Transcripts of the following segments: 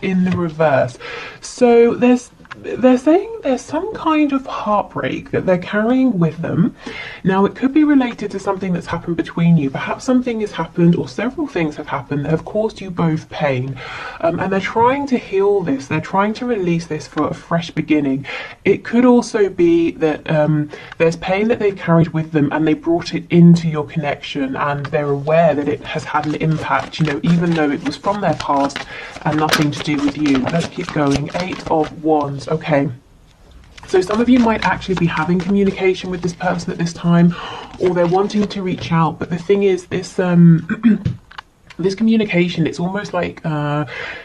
in the reverse. So they're saying there's some kind of heartbreak that they're carrying with them. Now, it could be related to something that's happened between you. Perhaps something has happened, or several things have happened that have caused you both pain. And they're trying to heal this. They're trying to release this for a fresh beginning. It could also be that there's pain that they've carried with them and they brought it into your connection, and they're aware that it has had an impact, you know, even though it was from their past and nothing to do with you. Let's keep going. 8 of Wands. Okay. So some of you might actually be having communication with this person at this time, or they're wanting to reach out. But the thing is, this this communication, it's almost like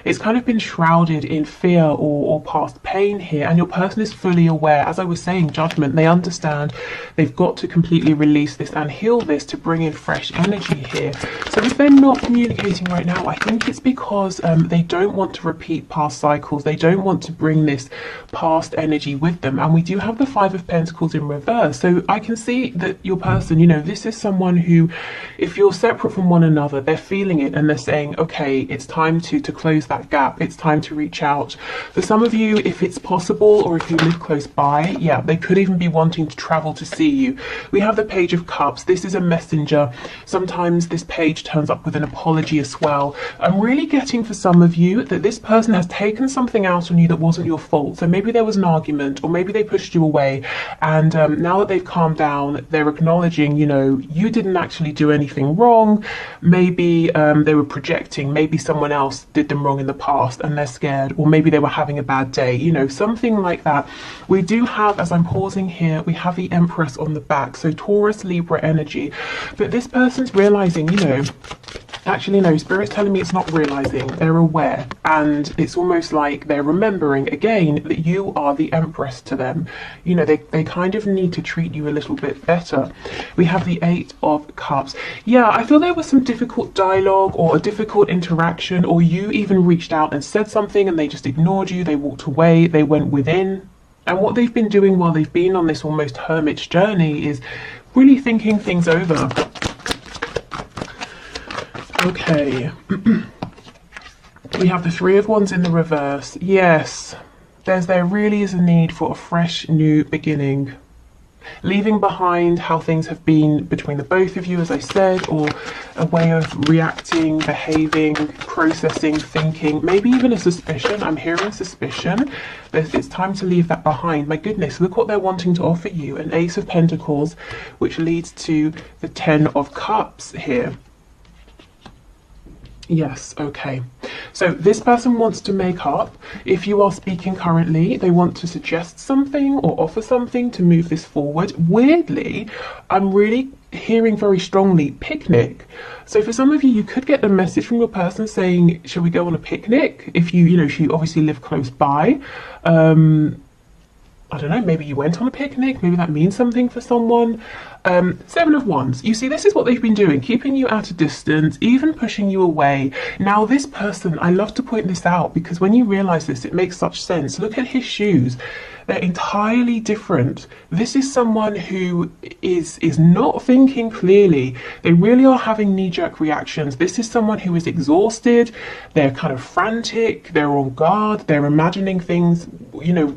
it's kind of been shrouded in fear or past pain here, and your person is fully aware. As I was saying, judgment, they understand they've got to completely release this and heal this to bring in fresh energy here. So if they're not communicating right now, I think it's because they don't want to repeat past cycles. They don't want to bring this past energy with them. And we do have the 5 of Pentacles in reverse. So I can see that your person, you know, this is someone who, if you're separate from one another, they're feeling it and they're saying, okay, it's time to close that gap. It's time to reach out. For some of you, if it's possible, or if you live close by, yeah, they could even be wanting to travel to see you. We have the Page of Cups. This is a messenger. Sometimes this page turns up with an apology as well. I'm really getting for some of you that this person has taken something out on you that wasn't your fault. So maybe there was an argument, or maybe they pushed you away, and now that they've calmed down, they're acknowledging, you know, you didn't actually do anything wrong. Maybe they were projecting, maybe someone else did them wrong in the past and they're scared, or maybe they were having a bad day, you know, something like that. We do have, as I'm pausing here, we have the Empress on the back, so Taurus, Libra energy. But this person's realizing, you know, actually no, Spirit's telling me it's not realizing, they're aware, and it's almost like they're remembering again that you are the Empress to them. You know, they kind of need to treat you a little bit better. We have the 8 of Cups. Yeah, I feel there was some difficult dialogue or a difficult interaction, or you even reached out and said something and they just ignored you, they walked away, they went within. And what they've been doing while they've been on this almost hermit's journey is really thinking things over. Okay. We have the 3 of Wands in the reverse. Yes, there really is a need for a fresh new beginning. Leaving behind how things have been between the both of you, as I said, or a way of reacting, behaving, processing, thinking, maybe even a suspicion. I'm hearing suspicion. It's time to leave that behind. My goodness, look what they're wanting to offer you. An Ace of Pentacles, which leads to the 10 of Cups here. Yes, okay. So this person wants to make up. If you are speaking currently, they want to suggest something or offer something to move this forward. Weirdly, I'm really hearing very strongly picnic. So for some of you, you could get a message from your person saying, shall we go on a picnic? If you know, if you obviously live close by. I don't know, maybe you went on a picnic, maybe that means something for someone. 7 of Wands. You see, this is what they've been doing, keeping you at a distance, even pushing you away. Now, this person, I love to point this out because when you realize this, it makes such sense. Look at his shoes. They're entirely different. This is someone who is not thinking clearly. They really are having knee-jerk reactions. This is someone who is exhausted. They're kind of frantic. They're on guard. They're imagining things, you know,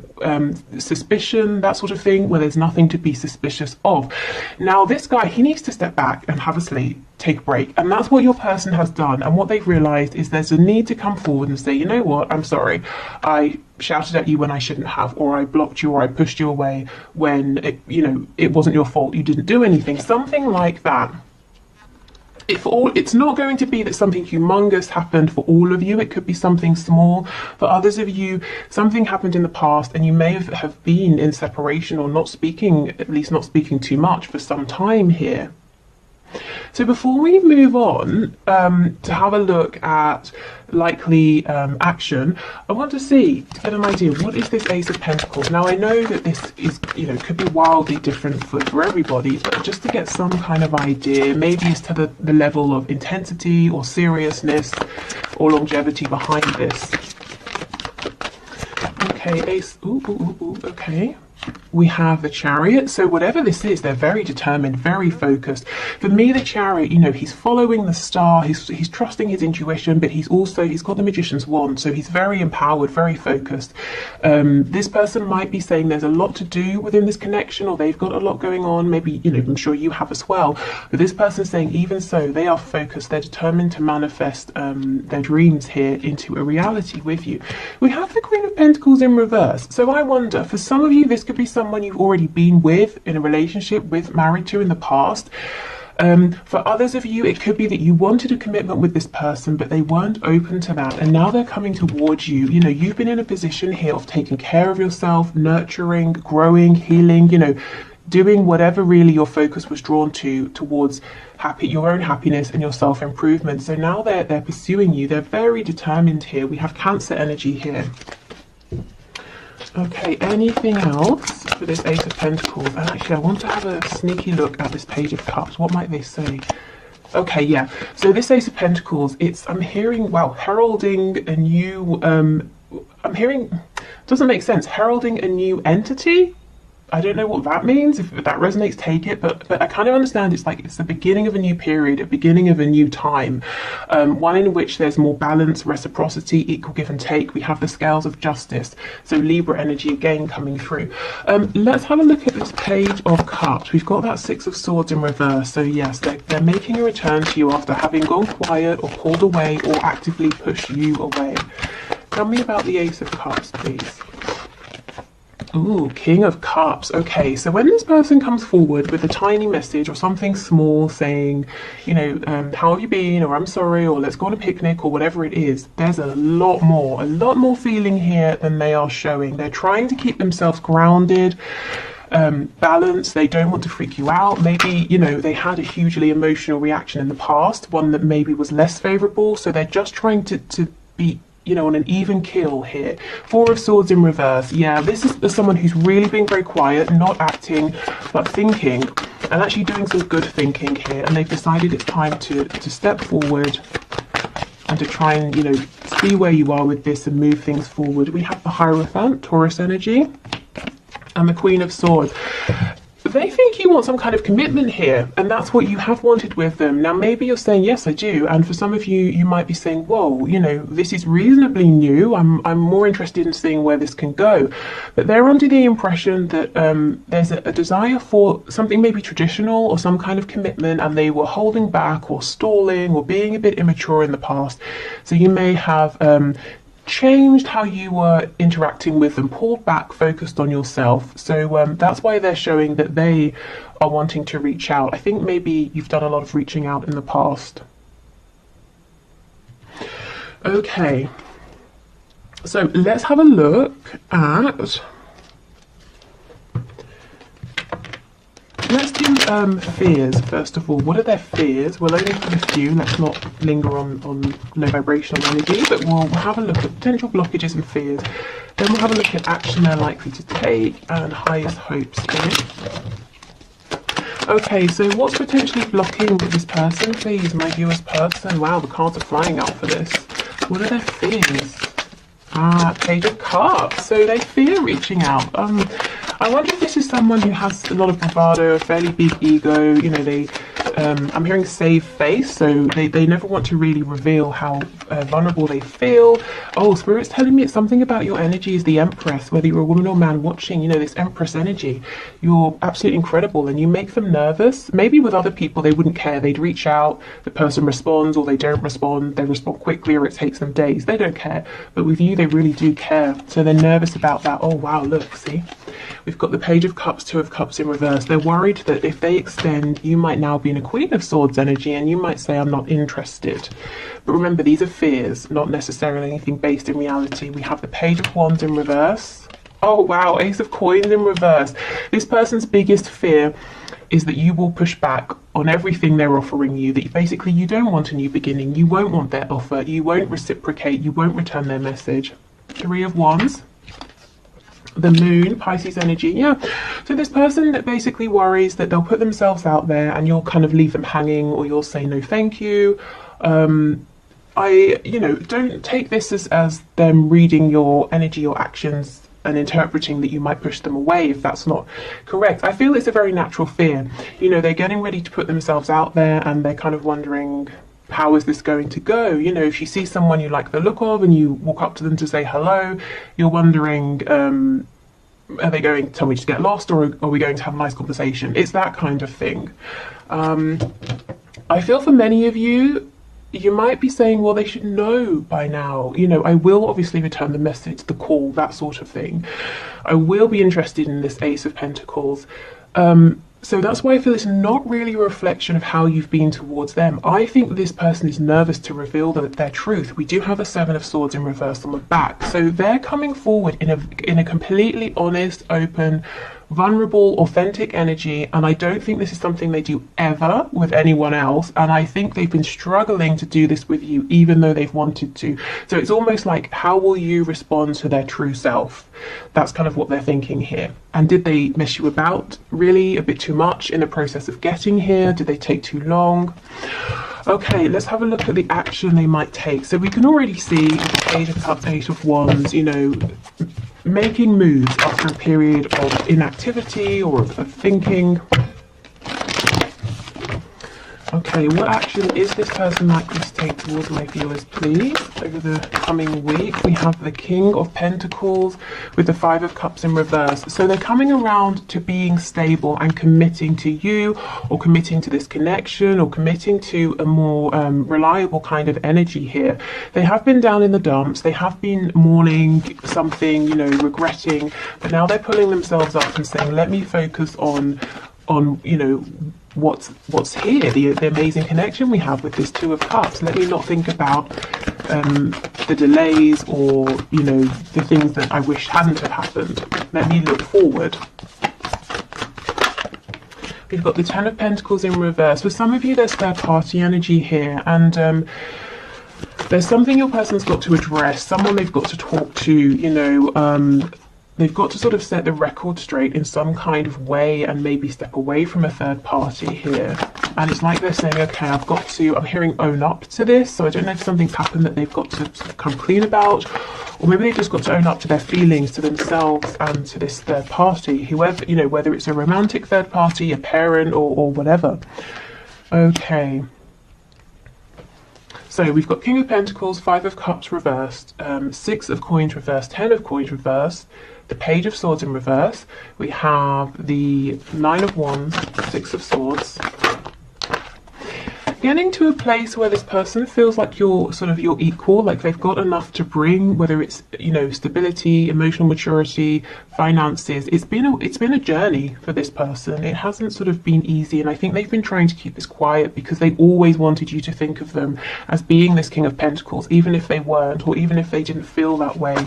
suspicion, that sort of thing, where there's nothing to be suspicious of. Now, this guy, he needs to step back and have a sleep, take a break. And that's what your person has done. And what they've realized is there's a need to come forward and say, you know what, I'm sorry. I shouted at you when I shouldn't have, or I blocked you, or I pushed you away when, it wasn't your fault. You didn't do anything. Something like that. It's not going to be that something humongous happened for all of you. It could be something small. For others of you, something happened in the past and you may have been in separation or not speaking, at least not speaking too much for some time here. So before we move on to have a look at likely action, I want to get an idea, what is this Ace of Pentacles? Now, I know that this is, could be wildly different for everybody, but just to get some kind of idea, maybe as to the level of intensity or seriousness or longevity behind this. Okay, Ace, okay. we have the Chariot. So whatever this is, they're very determined, very focused. For me, the Chariot, you know, he's following the star, he's trusting his intuition, but he's got the Magician's wand, so he's very empowered, very focused. This person might be saying there's a lot to do within this connection, or they've got a lot going on. Maybe, you know, I'm sure you have as well. But this person's saying even so, they are focused, they're determined to manifest their dreams here into a reality with you. We have the Queen of Pentacles in reverse. So I wonder, for some of you, this could be someone you've already been with, in a relationship with, married to in the past. For others of you, it could be that you wanted a commitment with this person, but they weren't open to that, and now they're coming towards you. You know, you've been in a position here of taking care of yourself, nurturing, growing, healing, you know, doing whatever really your focus was drawn towards your own happiness and your self-improvement. So now they're pursuing you. They're very determined here. We have Cancer energy here. Okay, anything else for this Ace of Pentacles? And actually, I want to have a sneaky look at this Page of Cups. What might they say? Okay, yeah. So this Ace of Pentacles, I'm hearing, wow, heralding a new, I'm hearing, doesn't make sense, heralding a new entity? I don't know what that means. If that resonates, take it. But I kind of understand it's like it's the beginning of a new period, a beginning of a new time, one in which there's more balance, reciprocity, equal give and take. We have the scales of justice. So Libra energy again coming through. Let's have a look at this Page of Cups. We've got that Six of Swords in reverse. So yes, they're making a return to you after having gone quiet or pulled away or actively pushed you away. Tell me about the Ace of Cups, please. Ooh, King of Cups. Okay, so when this person comes forward with a tiny message or something small saying, you know, how have you been, or I'm sorry, or let's go on a picnic, or whatever it is, there's a lot more feeling here than they are showing. They're trying to keep themselves grounded, balanced. They don't want to freak you out. Maybe, you know, they had a hugely emotional reaction in the past, one that maybe was less favorable, so they're just trying to be, you know, on an even keel here. Four of Swords in reverse. Yeah, this is someone who's really being very quiet, not acting, but thinking, and actually doing some good thinking here. And they've decided it's time to step forward and to try and, you know, see where you are with this and move things forward. We have the Hierophant, Taurus energy, and the Queen of Swords. They think you want some kind of commitment here, and that's what you have wanted with them. Now, maybe you're saying, yes, I do. And for some of you, you might be saying, whoa, you know, this is reasonably new. I'm more interested in seeing where this can go. But they're under the impression that there's a desire for something maybe traditional or some kind of commitment, and they were holding back or stalling or being a bit immature in the past. So you may have changed how you were interacting with them, pulled back, focused on yourself. So that's why they're showing that they are wanting to reach out. I think maybe you've done a lot of reaching out in the past. Okay, so let's have a look at, let's do fears first of all. What are their fears? We'll only put a few. Let's not linger on low vibrational energy, but we'll have a look at potential blockages and fears. Then we'll have a look at action they're likely to take and highest hopes here. Okay, so what's potentially blocking this person, please, my viewers person? Wow, the cards are flying out for this. What are their fears? Page of Cups. So they fear reaching out. I wonder if this is someone who has a lot of bravado, a fairly big ego. You know, I'm hearing save face, so they never want to really reveal how vulnerable they feel. Oh, Spirit's telling me it's something about your energy is the Empress, whether you're a woman or man watching, you know, this Empress energy. You're absolutely incredible, and you make them nervous. Maybe with other people, they wouldn't care. They'd reach out, the person responds, or they don't respond. They respond quickly, or it takes them days. They don't care. But with you, they really do care. So they're nervous about that. Oh, wow, look, see? We've got the Page of Cups, Two of Cups in reverse. They're worried that if they extend, you might now be in a Queen of Swords energy, and you might say, I'm not interested. But remember, these are fears, not necessarily anything based in reality. We have the Page of Wands in reverse. Oh, wow, Ace of Coins in reverse. This person's biggest fear is that you will push back on everything they're offering you, that basically you don't want a new beginning, you won't want their offer, you won't reciprocate, you won't return their message. Three of Wands. The Moon, Pisces energy, yeah. So this person that basically worries that they'll put themselves out there and you'll kind of leave them hanging, or you'll say no thank you. You know, don't take this as them reading your energy or actions and interpreting that you might push them away if that's not correct. I feel it's a very natural fear. You know, they're getting ready to put themselves out there and they're kind of wondering, how is this going to go? You know, if you see someone you like the look of and you walk up to them to say hello, you're wondering, are they going to tell me to get lost, or are we going to have a nice conversation? It's that kind of thing. I feel for many of you, you might be saying, well, they should know by now. You know, I will obviously return the message, the call, that sort of thing. I will be interested in this Ace of Pentacles. So that's why I feel it's not really a reflection of how you've been towards them. I think this person is nervous to reveal their truth. We do have a Seven of Swords in reverse on the back. So they're coming forward in a completely honest, open, vulnerable, authentic energy, and I don't think this is something they do ever with anyone else, and I think they've been struggling to do this with you even though they've wanted to. So it's almost like, how will you respond to their true self? That's kind of what they're thinking here. And did they mess you about really a bit too much in the process of getting here? Did they take too long? Okay, let's have a look at the action they might take. So we can already see the Page of Cups, Eight of Wands, you know, making moves after a period of inactivity or of thinking. Okay, what action is this person likely to take towards my viewers, please? Over the coming week, we have the King of Pentacles with the Five of Cups in reverse. So they're coming around to being stable and committing to you, or committing to this connection, or committing to a more reliable kind of energy here. They have been down in the dumps. They have been mourning something, you know, regretting, but now they're pulling themselves up and saying, let me focus on you know, what's here, the amazing connection we have with this Two of Cups. Let me not think about the delays, or, you know, the things that I wish hadn't have happened. Let me look forward. We've got the Ten of Pentacles in reverse. For some of you, there's third party energy here, and there's something your person's got to address, someone they've got to talk to, you know, they've got to sort of set the record straight in some kind of way and maybe step away from a third party here. And it's like they're saying, okay, I'm hearing own up to this. So I don't know if something's happened that they've got to sort of come clean about, or maybe they've just got to own up to their feelings, to themselves and to this third party, whoever, you know, whether it's a romantic third party, a parent, or whatever. Okay. So we've got King of Pentacles, Five of Cups reversed, Six of Coins reversed, Ten of Coins reversed, the Page of Swords in reverse. We have the Nine of Wands, Six of Swords. Getting to a place where this person feels like you're your equal, like they've got enough to bring, whether it's, you know, stability, emotional maturity, finances. It's been a journey for this person. It hasn't sort of been easy, and I think they've been trying to keep this quiet because they always wanted you to think of them as being this King of Pentacles, even if they weren't, or even if they didn't feel that way.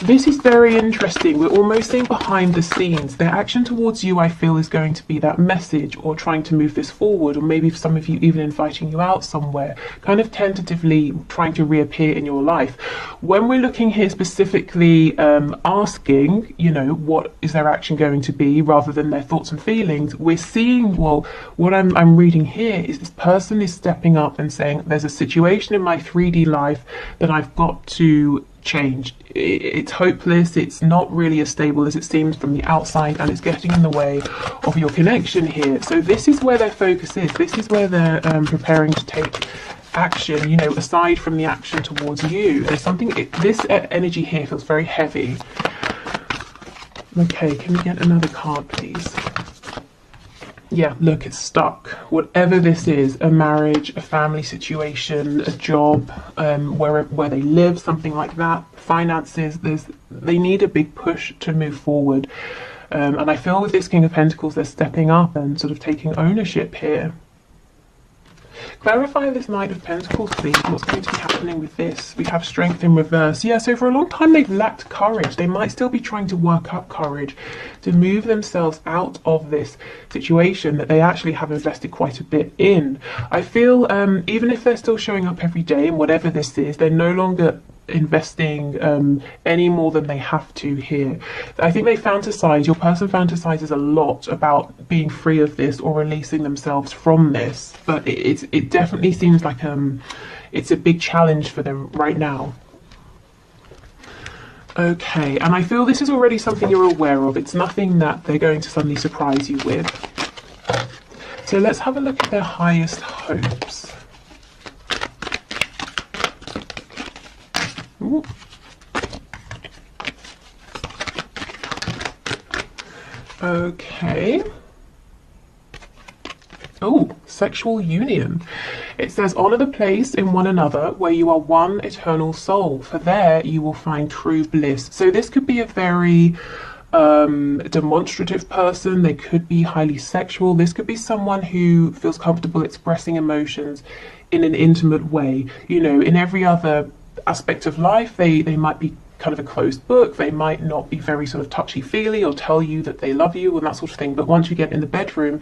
This is very interesting. We're almost seeing behind the scenes. Their action towards you, I feel, is going to be that message, or trying to move this forward, or maybe some of you even inviting you out somewhere, kind of tentatively trying to reappear in your life. When we're looking here specifically asking, you know, what is their action going to be, rather than their thoughts and feelings, we're seeing, well, what I'm reading here is this person is stepping up and saying, there's a situation in my 3D life that I've got to change. It's hopeless, it's not really as stable as it seems from the outside, and it's getting in the way of your connection here. So this is where their focus is. This is where they're preparing to take action, you know, aside from the action towards you. There's something, this energy here feels very heavy. Okay, can we get another card, please? Yeah, look, it's stuck. Whatever this is, a marriage, a family situation, a job, where they live, something like that, finances, they need a big push to move forward. And I feel with this King of Pentacles, they're stepping up and sort of taking ownership here. Clarify this Knight of Pentacles, please. What's going to be happening with this? We have Strength in reverse. Yeah, so for a long time they've lacked courage. They might still be trying to work up courage to move themselves out of this situation that they actually have invested quite a bit in. I feel even if they're still showing up every day and whatever this is, they're no longer investing any more than they have to here. I think they fantasize, your person fantasizes a lot about being free of this or releasing themselves from this, but it definitely seems like it's a big challenge for them right now. Okay, and I feel this is already something you're aware of. It's nothing that they're going to suddenly surprise you with. So let's have a look at their highest hopes. Ooh. Okay. Oh, sexual union. It says, honor the place in one another where you are one eternal soul, for there you will find true bliss. So this could be a very demonstrative person. They could be highly sexual. This could be someone who feels comfortable expressing emotions in an intimate way. You know, in every other aspect of life, they might be kind of a closed book. They might not be very sort of touchy-feely or tell you that they love you and that sort of thing. But once you get in the bedroom,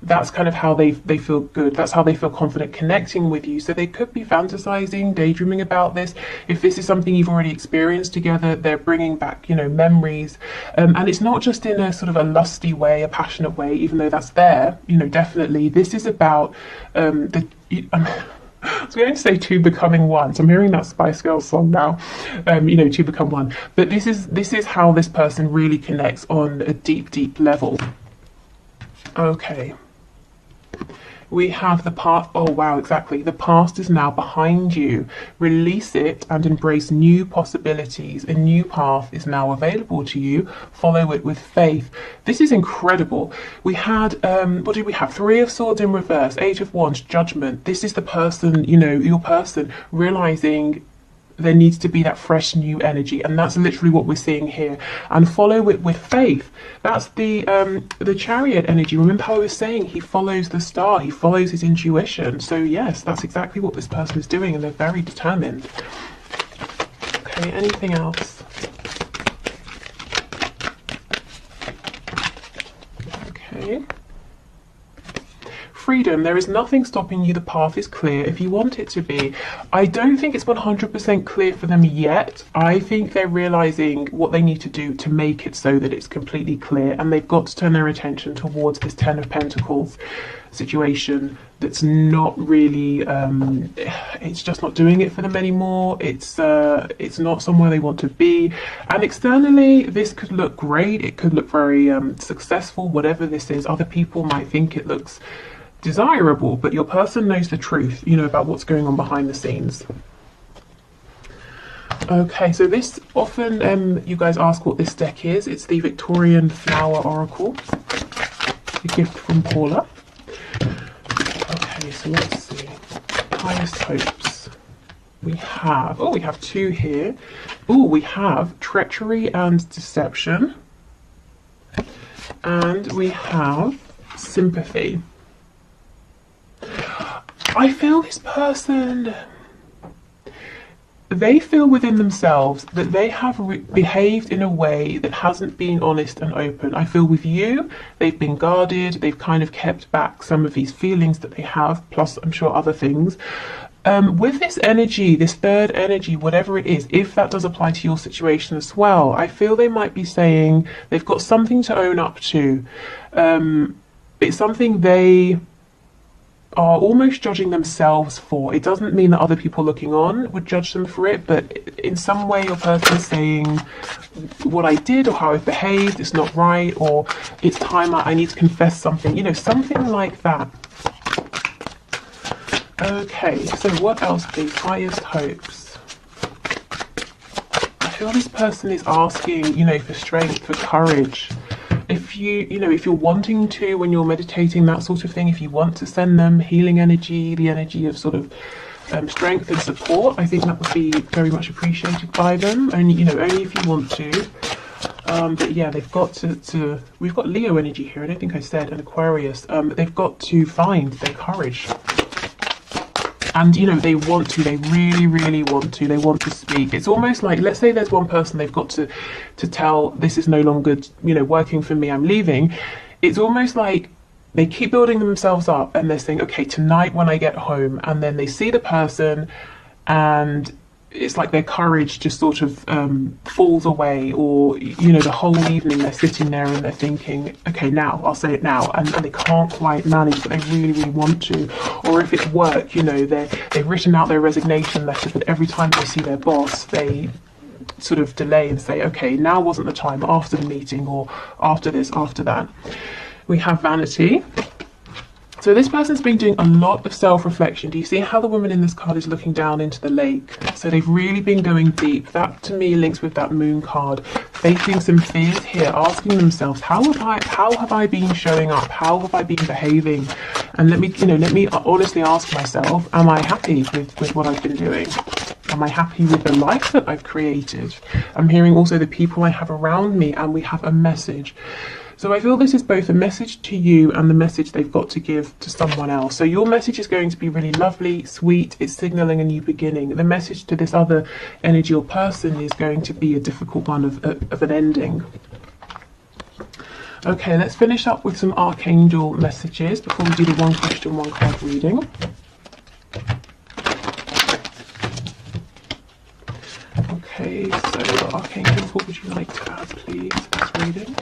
that's kind of how they feel good. That's how they feel confident connecting with you. So they could be fantasizing, daydreaming about this. If this is something you've already experienced together, they're bringing back, you know, memories. And it's not just in a sort of a lusty way, a passionate way, even though that's there, you know, definitely. This is about I was going to say two becoming one. So I'm hearing that Spice Girls song now, you know, two become one. But this is how this person really connects on a deep, deep level. Okay. We have the past. Oh, wow, exactly. The past is now behind you. Release it and embrace new possibilities. A new path is now available to you. Follow it with faith. This is incredible. We had, what did we have? Three of Swords in reverse, Eight of Wands, Judgment. This is the person, you know, your person realizing there needs to be that fresh new energy, and that's literally what we're seeing here. And follow it with faith. That's the Chariot energy. Remember how I was saying he follows the star, he follows his intuition. So yes, that's exactly what this person is doing, and they're very determined. Okay, anything else? Okay. Freedom. There is nothing stopping you. The path is clear if you want it to be. I don't think it's 100% clear for them yet. I think they're realizing what they need to do to make it so that it's completely clear, and they've got to turn their attention towards this Ten of Pentacles situation that's not really it's just not doing it for them anymore. It's not somewhere they want to be, and externally this could look great, it could look very successful. Whatever this is, other people might think it looks desirable, but your person knows the truth, you know, about what's going on behind the scenes. Okay, so this often you guys ask what this deck is. It's the Victorian Flower Oracle, a gift from Paula. Okay, so let's see. Highest hopes. We have two here. Oh, we have treachery and deception, and we have sympathy. I feel this person, they feel within themselves that they have behaved in a way that hasn't been honest and open. I feel with you, they've been guarded, they've kind of kept back some of these feelings that they have, plus I'm sure other things. With this energy, this third energy, whatever it is, if that does apply to your situation as well, I feel they might be saying they've got something to own up to. It's something they are almost judging themselves for. It doesn't mean that other people looking on would judge them for it, but in some way your person is saying what I did or how I've behaved, it's not right, or it's time I need to confess something, you know, something like that. Okay, so what else please? Highest hopes. I feel this person is asking, you know, for strength, for courage. If if you're wanting to, when you're meditating, that sort of thing, if you want to send them healing energy, the energy of sort of strength and support, I think that would be very much appreciated by them. Only if you want to. But yeah, they've got to. We've got Leo energy here. I don't think I said, and Aquarius. They've got to find their courage. And, they want to, they really, really want to, they want to speak. It's almost like, let's say there's one person they've got to tell, this is no longer, working for me, I'm leaving. It's almost like they keep building themselves up and they're saying, okay, tonight when I get home, and then they see the person and it's like their courage just sort of falls away, or, the whole evening they're sitting there and they're thinking, okay, now, I'll say it now, and they can't quite manage, but they really, really want to. Or if it's work, they've written out their resignation letter, but every time they see their boss, they sort of delay and say, okay, now wasn't the time, after the meeting, or after this, after that. We have vanity. So this person's been doing a lot of self-reflection. Do you see how the woman in this card is looking down into the lake? So they've really been going deep. That to me links with that moon card, facing some fears here, asking themselves, how have I been showing up? How have I been behaving? And let me honestly ask myself, am I happy with what I've been doing? Am I happy with the life that I've created? I'm hearing also the people I have around me, and we have a message. So I feel this is both a message to you and the message they've got to give to someone else. So your message is going to be really lovely, sweet, it's signaling a new beginning. The message to this other energy or person is going to be a difficult one of an ending. Okay, let's finish up with some archangel messages before we do the one question, one card reading. Okay, so archangels, what would you like to add, please, for this reading?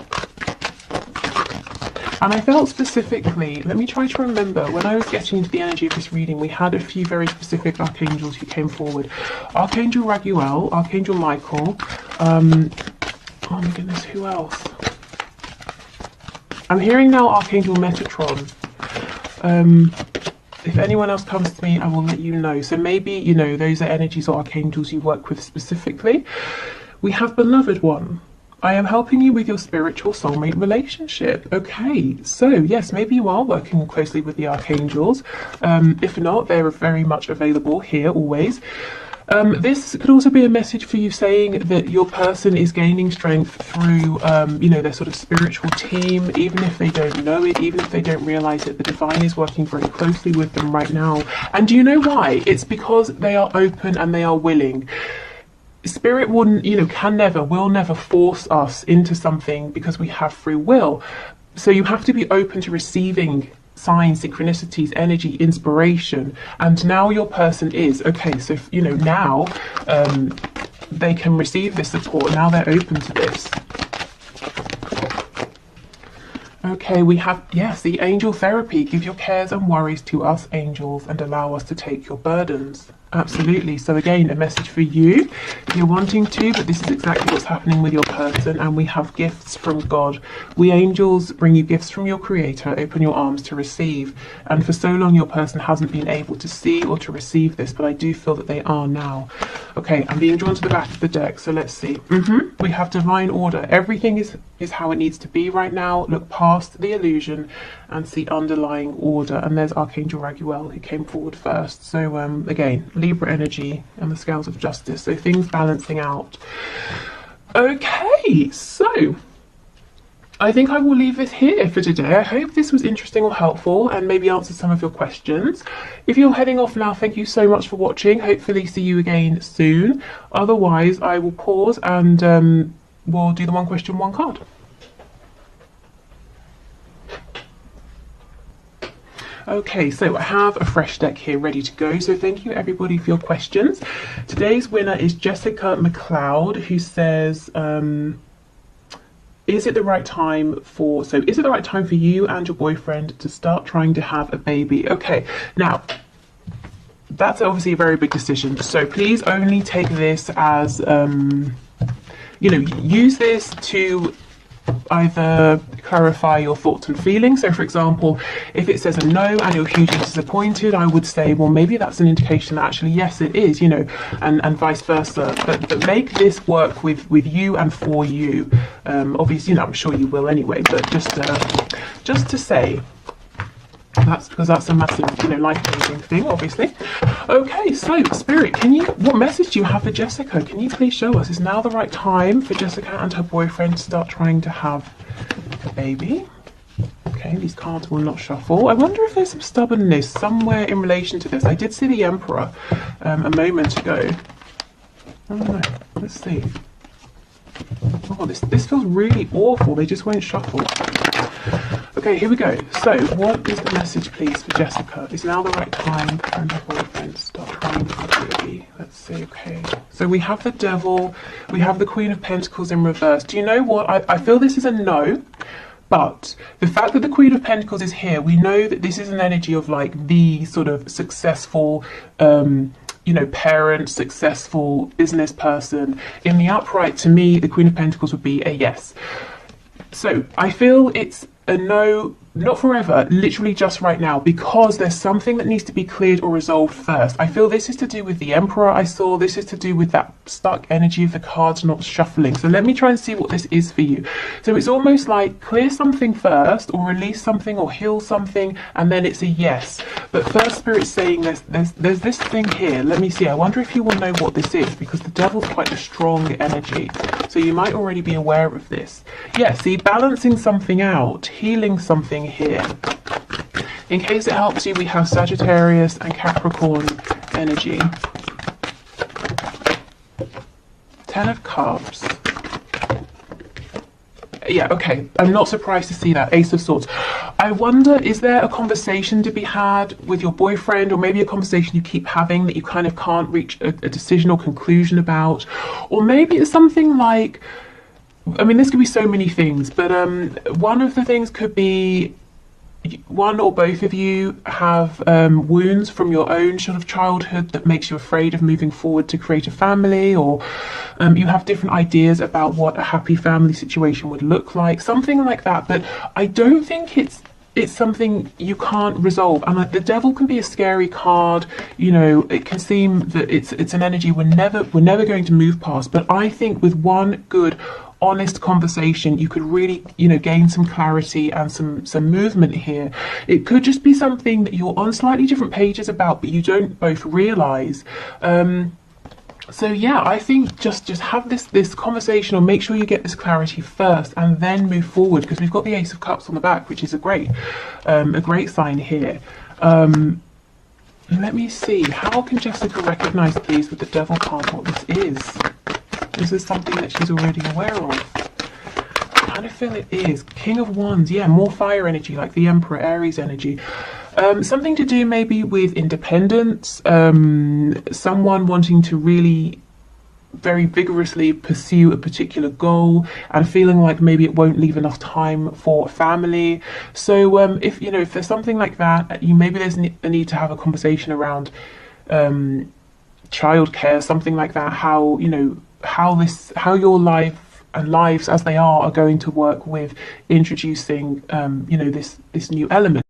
And I felt specifically, let me try to remember, when I was getting into the energy of this reading, we had a few very specific archangels who came forward. Archangel Raguel, Archangel Michael, oh my goodness, who else? I'm hearing now Archangel Metatron. If anyone else comes to me, I will let you know. So maybe, you know, those are energies or archangels you work with specifically. We have Beloved One. I am helping you with your spiritual soulmate relationship. Okay, so yes, maybe you are working closely with the archangels. If not, they're very much available here always. This could also be a message for you saying that your person is gaining strength through, you know, their sort of spiritual team, even if they don't know it, even if they don't realize it, the divine is working very closely with them right now. And do you know why? It's because they are open and they are willing. Spirit wouldn't, you know, will never force us into something because we have free will. So you have to be open to receiving signs, synchronicities, energy, inspiration. And now your person is, okay, so, you know, now they can receive this support. Now they're open to this. Okay, we have, yes, the angel therapy. Give your cares and worries to us, angels, and allow us to take your burdens. Absolutely. So again, a message for you if you're wanting to, but this is exactly what's happening with your person. And we have gifts from God. We angels bring you gifts from your creator. Open your arms to receive. And for so long, your person hasn't been able to see or to receive this, but I do feel that they are now. Okay, I'm being drawn to the back of the deck. So let's see. We have divine order. Everything is how it needs to be right now. Look past the illusion and see underlying order. And there's Archangel Raguel who came forward first. So again, Libra energy and the scales of justice. So things balancing out. Okay, so I think I will leave this here for today. I hope this was interesting or helpful and maybe answered some of your questions. If you're heading off now, thank you so much for watching. Hopefully see you again soon. Otherwise, I will pause and we'll do the one question, one card. Okay, so I have a fresh deck here ready to go. So thank you everybody for your questions. Today's winner is Jessica McLeod, who says, is it the right time for you and your boyfriend to start trying to have a baby? Okay, now that's obviously a very big decision. So please only take this as, you know, use this to either clarify your thoughts and feelings. So for example, if it says a no and you're hugely disappointed, I would say, well, maybe that's an indication that actually yes it is, you know, and vice versa, but make this work with you and for you. Obviously, you know, I'm sure you will anyway, but just to say, that's because that's a massive, you know, life-changing thing, obviously. Okay, so Spirit, what message do you have for Jessica? Can you please show us, is now the right time for Jessica and her boyfriend to start trying to have a baby? Okay, these cards will not shuffle. I wonder if there's some stubbornness somewhere in relation to this. I did see the Emperor a moment ago. I don't know, let's see. Oh, this feels really awful. They just won't shuffle. Okay, here we go. So, what is the message, please, for Jessica? Is now the right time for her boyfriend to start trying to have a baby? Let's see, okay. So we have the Devil, we have the Queen of Pentacles in reverse. Do you know what? I feel this is a no, but the fact that the Queen of Pentacles is here, we know that this is an energy of like the sort of successful, you know, parent, successful business person. In the upright, to me, the Queen of Pentacles would be a yes. So I feel it's a no, not forever, literally just right now, because there's something that needs to be cleared or resolved first. I feel this is to do with the Emperor I saw, this is to do with that stuck energy of the cards not shuffling. So let me try and see what this is for you. So it's almost like clear something first, or release something, or heal something, and then it's a yes. But first, Spirit's saying there's this thing here. Let me see. I wonder if you will know what this is, because the Devil's quite a strong energy. So you might already be aware of this. Yeah, see, balancing something out, healing something here. In case it helps you, we have Sagittarius and Capricorn energy. 10 of Cups. Yeah, okay. I'm not surprised to see that. Ace of Swords. I wonder, is there a conversation to be had with your boyfriend, or maybe a conversation you keep having that you kind of can't reach a decision or conclusion about? Or maybe it's something like, I mean, this could be so many things, but one of the things could be one or both of you have wounds from your own sort of childhood that makes you afraid of moving forward to create a family, or you have different ideas about what a happy family situation would look like, something like that. But I don't think it's something you can't resolve. And like, the Devil can be a scary card, you know. It can seem that it's an energy we're never going to move past. But I think with one good, honest conversation, you could really, you know, gain some clarity and some movement here. It could just be something that you're on slightly different pages about, but you don't both realize. So yeah, I think just have this conversation, or make sure you get this clarity first and then move forward, because we've got the Ace of Cups on the back, which is a great sign here. Let me see, how can Jessica recognize, please, with the Devil card, what this is? Is this something that she's already aware of? I kind of feel it is. King of Wands, yeah, more fire energy, like the Emperor, Aries energy. Something to do maybe with independence, someone wanting to really very vigorously pursue a particular goal and feeling like maybe it won't leave enough time for family. So if there's something like that, maybe there's a need to have a conversation around childcare, something like that, how your life and lives as they are going to work with introducing this new element.